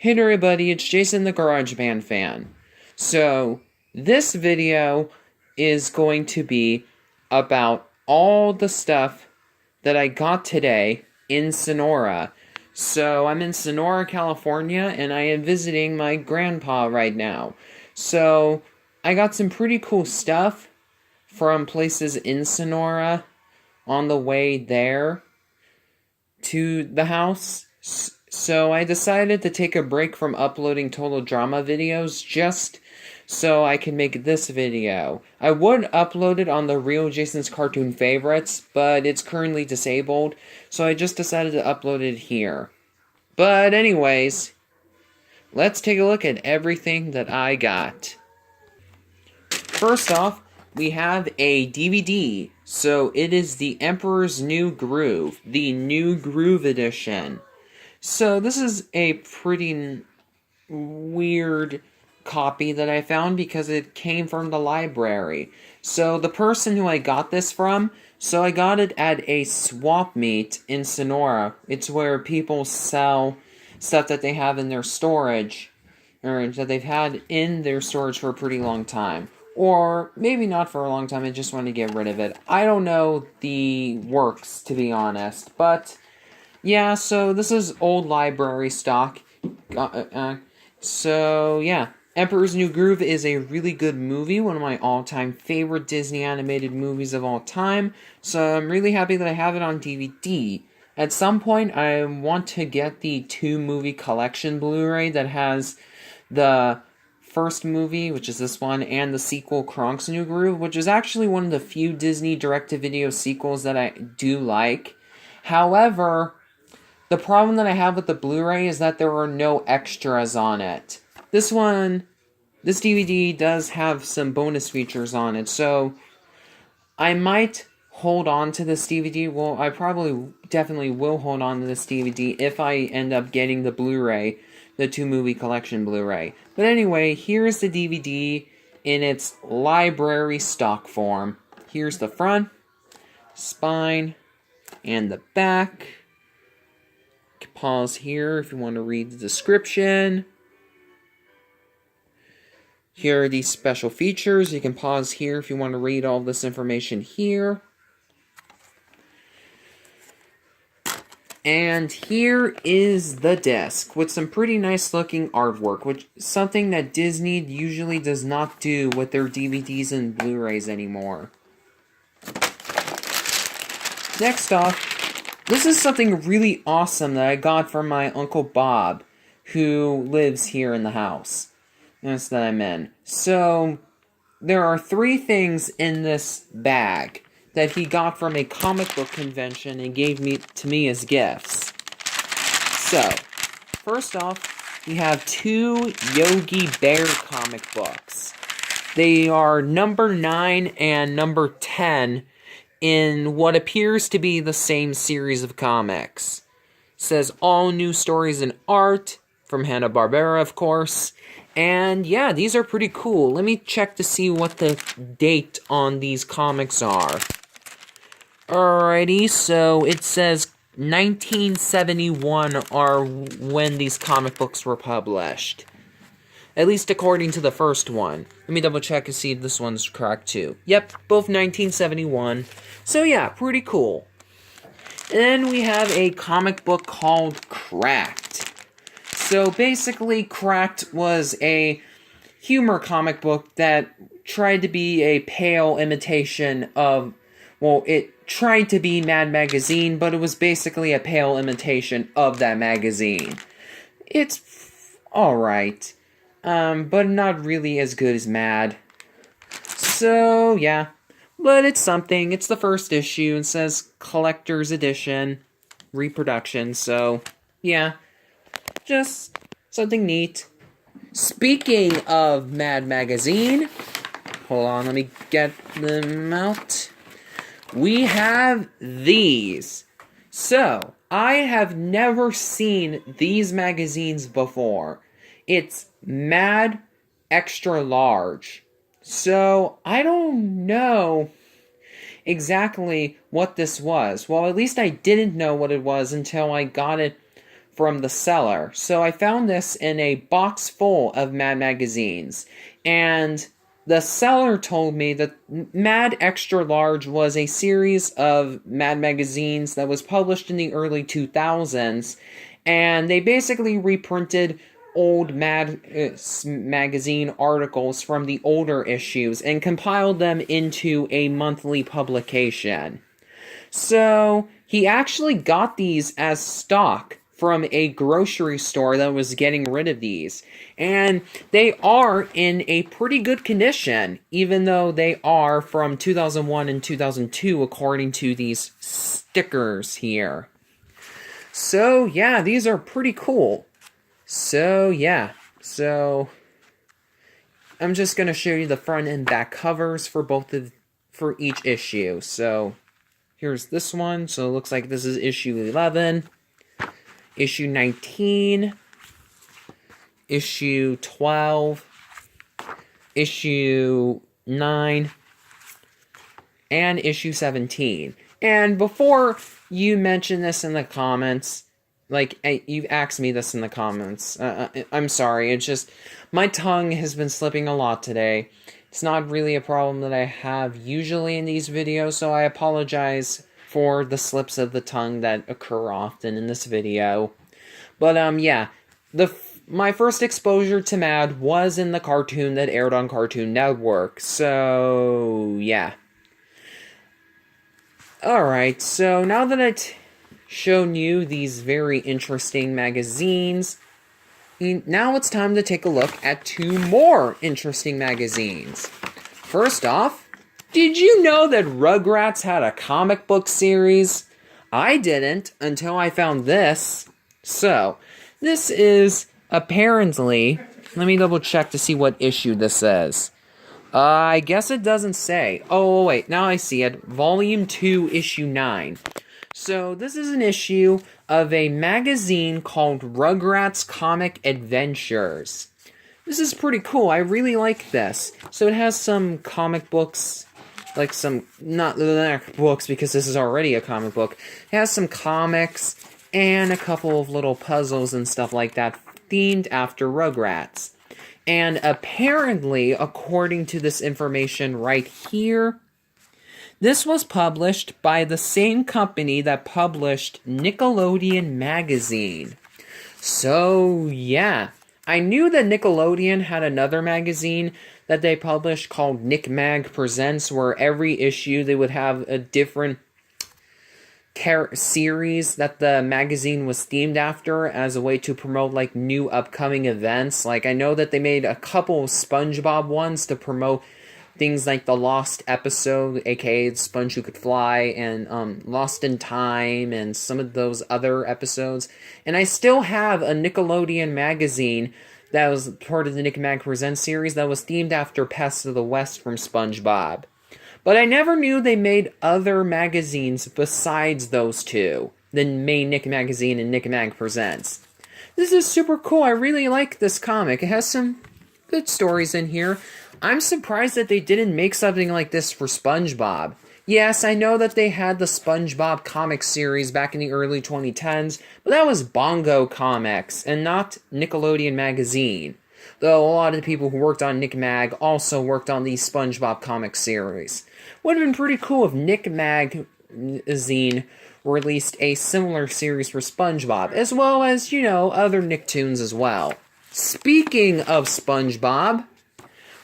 Hey there everybody, it's Jason the GarageBand fan. So, this video is going to be about all the stuff that I got today in Sonora. So, I'm in Sonora, California, and I am visiting my grandpa right now. So, I got some pretty cool stuff from places in Sonora on the way there to the house. So I decided to take a break from uploading total drama videos just so I can make this video. I would upload it on the Real Jason's Cartoon Favorites, but it's currently disabled, so I just decided to upload it here. But anyways, let's take a look at everything that I got. First off, we have a DVD. So it is The Emperor's New Groove, the New Groove Edition. So this is a pretty weird copy that I found because it came from the library. So the person who I got this from, so I got it at a swap meet in Sonora. It's where people sell stuff that they have in their storage, or that they've had in their storage for a pretty long time. Or maybe not for a long time, I just want to get rid of it. I don't know the works, to be honest. But, yeah, so this is old library stock. So, yeah. Emperor's New Groove is a really good movie, one of my all-time favorite Disney animated movies of all time. So I'm really happy that I have it on DVD. At some point, I want to get the 2-movie collection Blu-ray that has the first movie, which is this one, and the sequel, Kronk's New Groove, which is actually one of the few Disney direct-to-video sequels that I do like. However, the problem that I have with the Blu-ray is that there are no extras on it. This DVD does have some bonus features on it, so I might hold on to this DVD. Well, I probably definitely will hold on to this DVD if I end up getting the Blu-ray, the 2-movie collection Blu-ray. But anyway, here's the DVD in its library stock form. Here's the front, spine, and the back. You can pause here if you want to read the description. Here are these special features. You can pause here if you want to read all this information here. And here is the disc with some pretty nice looking artwork, which is something that Disney usually does not do with their DVDs and Blu-rays anymore. Next off, this is something really awesome that I got from my Uncle Bob, who lives here in the house. That's that I'm in. So, there are 3 things in this bag that he got from a comic book convention and gave to me as gifts. So, first off, we have 2 Yogi Bear comic books. They are number 9 and number 10 in what appears to be the same series of comics. It says all new stories and art, from Hanna-Barbera, of course. And yeah, these are pretty cool. Let me check to see what the date on these comics are. Alrighty, so it says 1971 are when these comic books were published. At least according to the first one. Let me double check and see if this one's correct too. Yep, both 1971. So yeah, pretty cool. And then we have a comic book called Cracked. So basically, Cracked was a humor comic book that tried to be a pale imitation of, well, it tried to be Mad Magazine, but it was basically a pale imitation of that magazine. It's alright, but not really as good as Mad. So, yeah, but it's something. It's the first issue, and says Collector's Edition, reproduction, so, yeah, just something neat. Speaking of Mad Magazine, hold on, let me get them out. We have these. So, I have never seen these magazines before. It's Mad Extra Large. So, I don't know exactly what this was. Well, at least I didn't know what it was until I got it from the seller. So I found this in a box full of Mad magazines. And the seller told me that Mad Extra Large was a series of Mad magazines that was published in the early 2000s. And they basically reprinted old Mad magazine articles from the older issues and compiled them into a monthly publication. So he actually got these as stock from a grocery store that was getting rid of these. And they are in a pretty good condition, even though they are from 2001 and 2002, according to these stickers here. So, yeah, these are pretty cool. So, yeah. So, I'm just going to show you the front and back covers for for each issue. So, here's this one. So, it looks like this is issue 11. Issue 19, issue 12, issue 9, and issue 17. And before you mention this in the comments, like, you've asked me this in the comments, I'm sorry, it's just, my tongue has been slipping a lot today. It's not really a problem that I have usually in these videos, so I apologize for the slips of the tongue that occur often in this video. But, yeah, my first exposure to Mad was in the cartoon that aired on Cartoon Network, so, yeah. Alright, so now that I've shown you these very interesting magazines, now it's time to take a look at 2 more interesting magazines. First off, did you know that Rugrats had a comic book series? I didn't until I found this. So, this is apparently, let me double check to see what issue this is. I guess it doesn't say. Oh, wait, now I see it. Volume 2, issue 9. So, this is an issue of a magazine called Rugrats Comic Adventures. This is pretty cool. I really like this. So, it has some comic books, like some, not books because this is already a comic book. It has some comics and a couple of little puzzles and stuff like that themed after Rugrats. And apparently, according to this information right here, this was published by the same company that published Nickelodeon magazine. So, yeah. I knew that Nickelodeon had another magazine that they published called Nick Mag Presents, where every issue they would have a different series that the magazine was themed after as a way to promote, like, new upcoming events. Like, I know that they made a couple of SpongeBob ones to promote things like the Lost episode, aka The Sponge Who Could Fly, and Lost in Time, and some of those other episodes. And I still have a Nickelodeon magazine that was part of the Nick Mag Presents series that was themed after Pests of the West from SpongeBob. But I never knew they made other magazines besides those two, the main Nick magazine and Nick Mag Presents. This is super cool. I really like this comic. It has some good stories in here. I'm surprised that they didn't make something like this for SpongeBob. Yes, I know that they had the SpongeBob comic series back in the early 2010s, but that was Bongo Comics and not Nickelodeon magazine. Though a lot of the people who worked on Nick Mag also worked on the SpongeBob comic series. Would have been pretty cool if Nick Magazine released a similar series for SpongeBob, as well as, you know, other Nicktoons as well. Speaking of SpongeBob,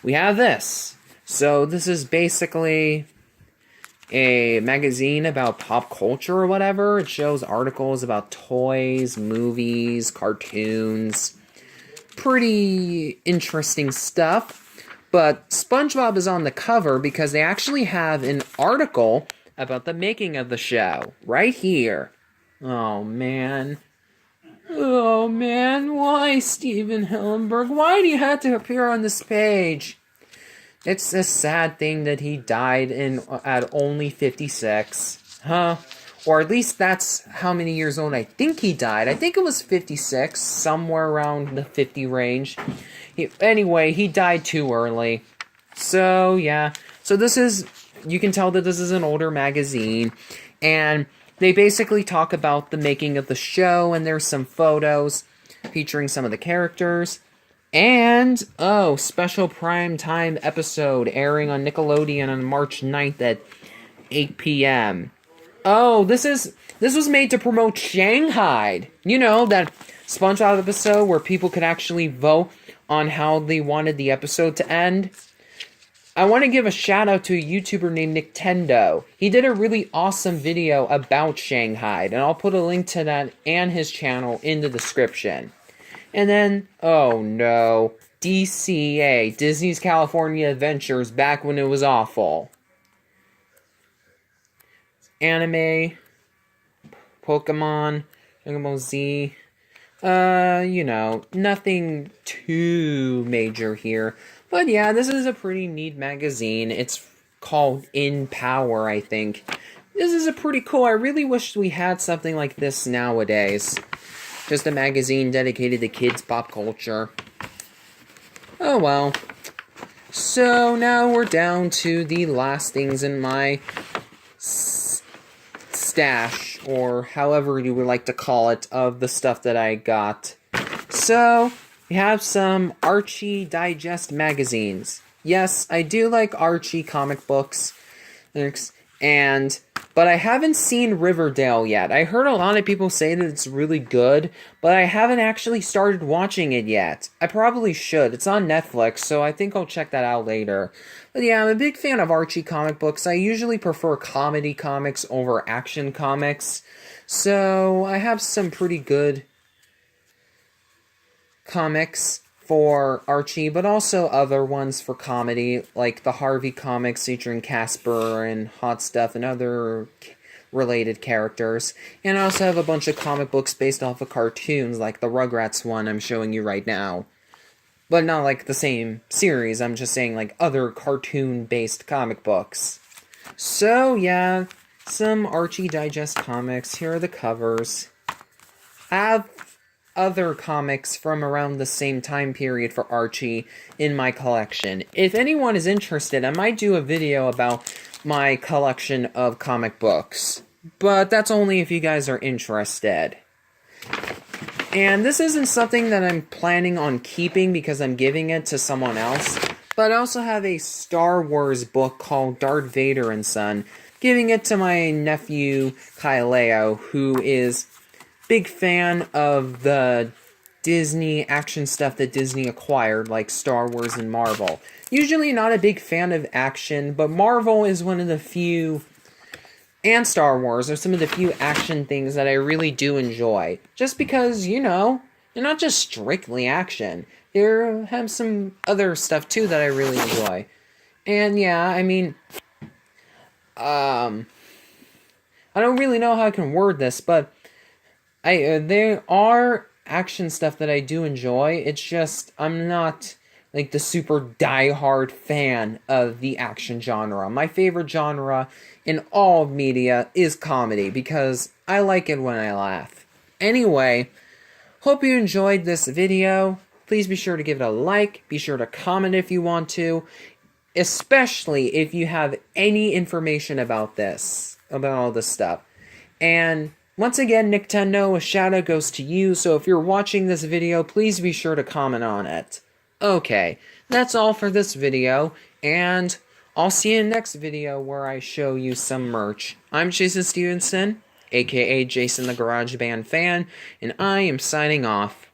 we have this. So this is basically a magazine about pop culture or whatever. It shows articles about toys, movies, cartoons. Pretty interesting stuff. But SpongeBob is on the cover because they actually have an article about the making of the show. Right here. Oh, man. Oh, man. Why, Steven Hillenburg? Why do you have to appear on this page? It's a sad thing that he died at only 56. Huh? Or at least that's how many years old I think he died. I think it was 56, somewhere around the 50 range. Anyway, he died too early. So, yeah. So this is, you can tell that this is an older magazine. And They basically talk about the making of the show, and there's some photos featuring some of the characters. And, oh, special prime time episode airing on Nickelodeon on March 9th at 8 p.m. Oh, this was made to promote Shanghai. You know, that SpongeBob episode where people could actually vote on how they wanted the episode to end. I want to give a shout out to a YouTuber named Nintendo. He did a really awesome video about Shanghai, and I'll put a link to that and his channel in the description. And then, oh no, DCA, Disney's California Adventures, back when it was awful. Anime, Pokemon, Dragon Ball Z, you know, nothing too major here. But yeah, this is a pretty neat magazine. It's called In Power, I think. This is a pretty cool. I really wish we had something like this nowadays. Just a magazine dedicated to kids' pop culture. Oh well. So now we're down to the last things in my stash, or however you would like to call it, of the stuff that I got. So, we have some Archie Digest magazines. Yes, I do like Archie comic books, but I haven't seen Riverdale yet. I heard a lot of people say that it's really good, but I haven't actually started watching it yet. I probably should. It's on Netflix, so I think I'll check that out later. But yeah, I'm a big fan of Archie comic books. I usually prefer comedy comics over action comics, so I have some pretty good comics for Archie, but also other ones for comedy, like the Harvey comics featuring Casper and Hot Stuff and other related characters. And I also have a bunch of comic books based off of cartoons, like the Rugrats one I'm showing you right now. But not like the same series, I'm just saying like other cartoon-based comic books. So yeah, some Archie Digest comics. Here are the covers. I have other comics from around the same time period for Archie in my collection. If anyone is interested, I might do a video about my collection of comic books. But that's only if you guys are interested. And this isn't something that I'm planning on keeping because I'm giving it to someone else. But I also have a Star Wars book called Darth Vader and Son, giving it to my nephew Kyleo, who is big fan of the Disney action stuff that Disney acquired, like Star Wars and Marvel. Usually not a big fan of action, but Marvel is one of the few, and Star Wars are some of the few action things that I really do enjoy. Just because, you know, they're not just strictly action. They have some other stuff too that I really enjoy. And yeah, I mean, I don't really know how I can word this, but there are action stuff that I do enjoy. It's just, I'm not, like, the super die-hard fan of the action genre. My favorite genre in all of media is comedy, because I like it when I laugh. Anyway, hope you enjoyed this video. Please be sure to give it a like. Be sure to comment if you want to. Especially if you have any information about this, about all this stuff. And once again, Nintendo, a shout out goes to you, so if you're watching this video, please be sure to comment on it. Okay, that's all for this video, and I'll see you in the next video where I show you some merch. I'm Jason Stevenson, aka Jason the Garage Band Fan, and I am signing off.